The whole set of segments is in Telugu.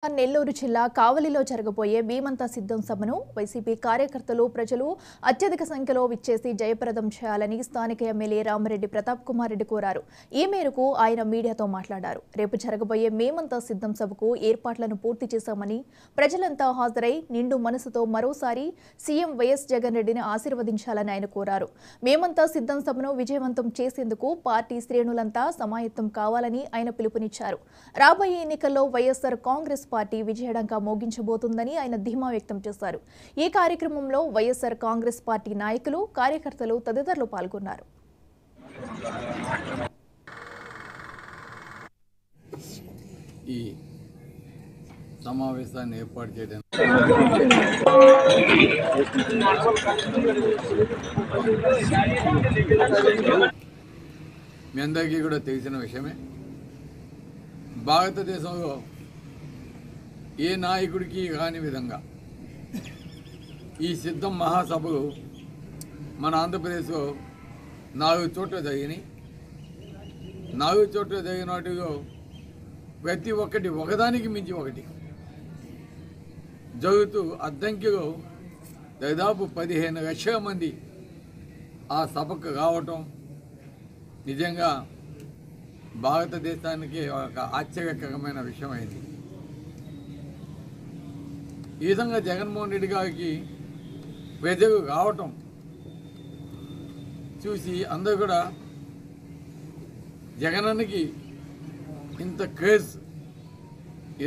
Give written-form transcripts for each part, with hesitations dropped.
నెల్లూరు జిల్లా కావలిలో జరగబోయే భీమంతా సిద్ధం సభను వైసీపీ కార్యకర్తలు ప్రజలు అత్యధిక సంఖ్యలో విచ్చేసి జయప్రదం చేయాలని స్థానిక ఎమ్మెల్యే రామిరెడ్డి ప్రతాప్ కుమార్ రెడ్డి కోరారు. ఈ మేరకు ఆయన మీడియాతో మాట్లాడారు. రేపు జరగబోయే మేమంతా సిద్ధం సభకు ఏర్పాట్లను పూర్తి చేశామని, ప్రజలంతా హాజరై నిండు మనసుతో మరోసారి సీఎం వైఎస్ జగన్ రెడ్డిని ఆశీర్వదించాలని ఆయన కోరారు. మేమంతా సిద్ధం సభను విజయవంతం చేసేందుకు పార్టీ శ్రేణులంతా సమాయత్తం కావాలని ఆయన పిలుపునిచ్చారు. రాబోయే ఎన్నికల్లో వైఎస్ఆర్ కాంగ్రెస్ పార్టీ విజయడంగా మోగించబోతుందని ఆయన ధీమా వ్యక్తం చేశారు. ఈ కార్యక్రమంలో వైఎస్ఆర్ కాంగ్రెస్ పార్టీ నాయకులు, కార్యకర్తలు తదితరులు పాల్గొన్నారు. ఈ సమావేశాన్ని ఏర్పాటు చేయడం మీ అందరికీ కూడా తెలిసిన విషయమే. భారతదేశంలో ఏ నాయకుడికి కాని విధంగా ఈ సిద్ధం మహాసభలు మన ఆంధ్రప్రదేశ్లో 4 చోట్ల జరిగినాయి. 4 చోట్ల జరిగిన వాటిలో ప్రతి ఒక్కటి ఒకదానికి మించి ఒకటి జరుగుతూ అద్దంకిలో దాదాపు 15 లక్షల మంది ఆ సభకు రావటం నిజంగా భారతదేశానికి ఒక ఆశ్చర్యకరమైన విషయం అయింది. ఈ విధంగా జగన్మోహన్ రెడ్డి గారికి ప్రజలు రావటం చూసి అందరూ కూడా జగనన్నకి ఇంత క్రేజ్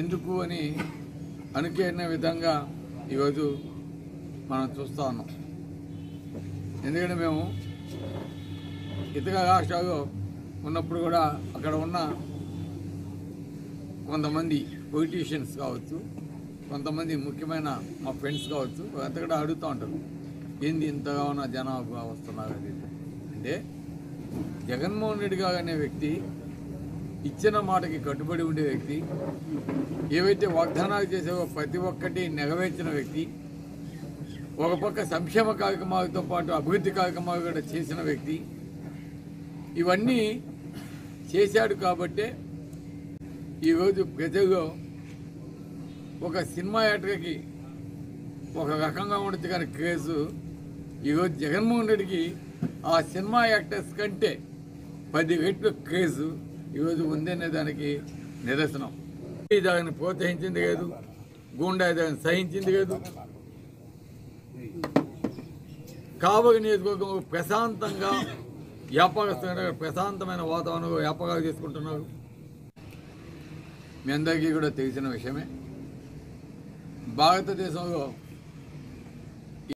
ఎందుకు అని అనుకునే విధంగా ఈరోజు మనం చూస్తూ ఉన్నాం. ఎందుకంటే మేము ఇతర రాష్ట్రాల్లో ఉన్నప్పుడు కూడా అక్కడ ఉన్న కొంతమంది పొలిటీషియన్స్ కావచ్చు, కొంతమంది ముఖ్యమైన మా ఫ్రెండ్స్ కావచ్చు, అంతా కూడా అడుగుతూ ఉంటారు, ఏంది ఇంతగా ఉన్న జనాభా వస్తున్నారు అది అంటే. జగన్మోహన్ రెడ్డి గారు అనే వ్యక్తి ఇచ్చిన మాటకి కట్టుబడి ఉండే వ్యక్తి, ఏవైతే వాగ్దానాలు చేసేవో ప్రతి ఒక్కటి నెరవేర్చిన వ్యక్తి, ఒక పక్క సంక్షేమ కార్యక్రమాలతో పాటు అభివృద్ధి కార్యక్రమాలు కూడా చేసిన వ్యక్తి, ఇవన్నీ చేశాడు కాబట్టే ఈరోజు ప్రజల్లో ఒక సినిమా యాక్టర్కి ఒక రకంగా ఉండొచ్చు కానీ క్రేజు ఈరోజు జగన్మోహన్ రెడ్డికి ఆ సినిమా యాక్టర్స్ కంటే 10 రెట్లు క్రేజు ఈరోజు ఉందనే దానికి నిదర్శనం. దాన్ని ప్రోత్సహించింది లేదు, గూండా దాన్ని సహించింది లేదు. కావలి నియోజకవర్గం ప్రశాంతంగా వ్యాపారస్తులు ప్రశాంతమైన వాతావరణంలో వ్యాపారాలు చేసుకుంటున్నారు. మీ అందరికీ కూడా తెలిసిన విషయమే. భారతదేశంలో